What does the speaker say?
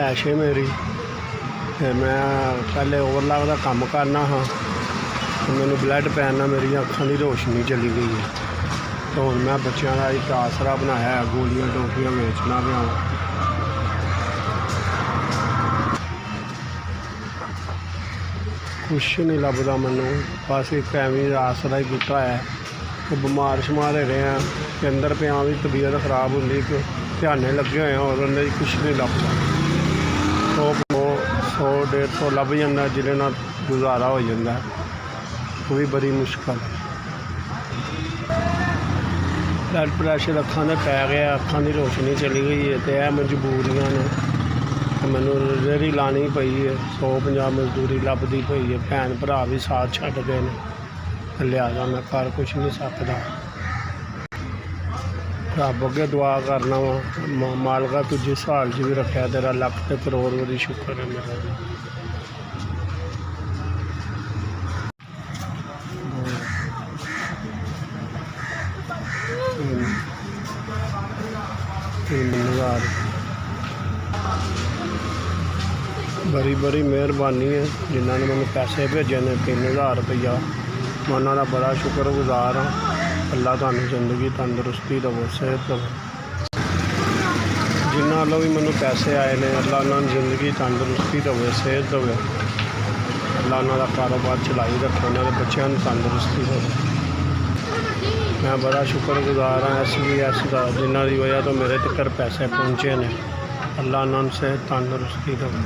रहायश है मेरी। ते मैं पहले ओवरलॉक का काम करना हाँ, तो मैंने ब्लड पैन नाल मेरी अखां की रोशनी चली गई है। तो हुण मैं बच्चों का एक आसरा बनाया है, गोलियां टोफियां बेचना पिया। कुछ नहीं लभदा मैनू, बस एक एवं आसरा ही किया है। तो बीमार शमार रहे हैं कि अंदर पिया भी तबीयत खराब होंगी, कि ध्याने लगे हुए हैं और अंदर कुछ नहीं लभदा। 100-150 लभ जाता जिहदे नाल गुजारा हो जाता है, वो भी बड़ी मुश्किल है। ब्लड प्रैशर अखां का पै गया, अखां की रोशनी चली गई है। तो यह मजबूरियां ने मैनू रेहड़ी लानी पई है, 150 मजदूरी लभदी पई है। भैन भरा भी साथ छड्ड गए ने, लिहाजा मैं कर कुछ नहीं सकदा। रब अगे दुआ करना वा, मालका तू जिस हाल च भी रखा तेरा लख ते करोड़ वारी शुक्र है मेरा। बड़ी बड़ी मेहरबानी है जिन्होंने मैंने पैसे भेजे ने 3000 रुपया, मैं उन्होंने बड़ा शुक्रगुजार हाँ। अल्लाह तुहानू जिंदगी तंदुरुस्ती देवे, सेहत देवे। जिन्होंने वालों भी मैनू पैसे आए ने, अल्लाह उन्होंने जिंदगी तंदुरुस्ती देवे, सेहत देवे। अल्लाह उन्होंने कारोबार चलाई रखे, उन्होंने बच्चों को तंदुरुस्ती देवे। मैं बड़ा शुक्रगुजार हाँ SBS का, जिन्हों की वजह तो मेरे तक पैसे पहुँचे ने। अल्लाह उन्होंने सेहत तंदुरुस्ती देवे।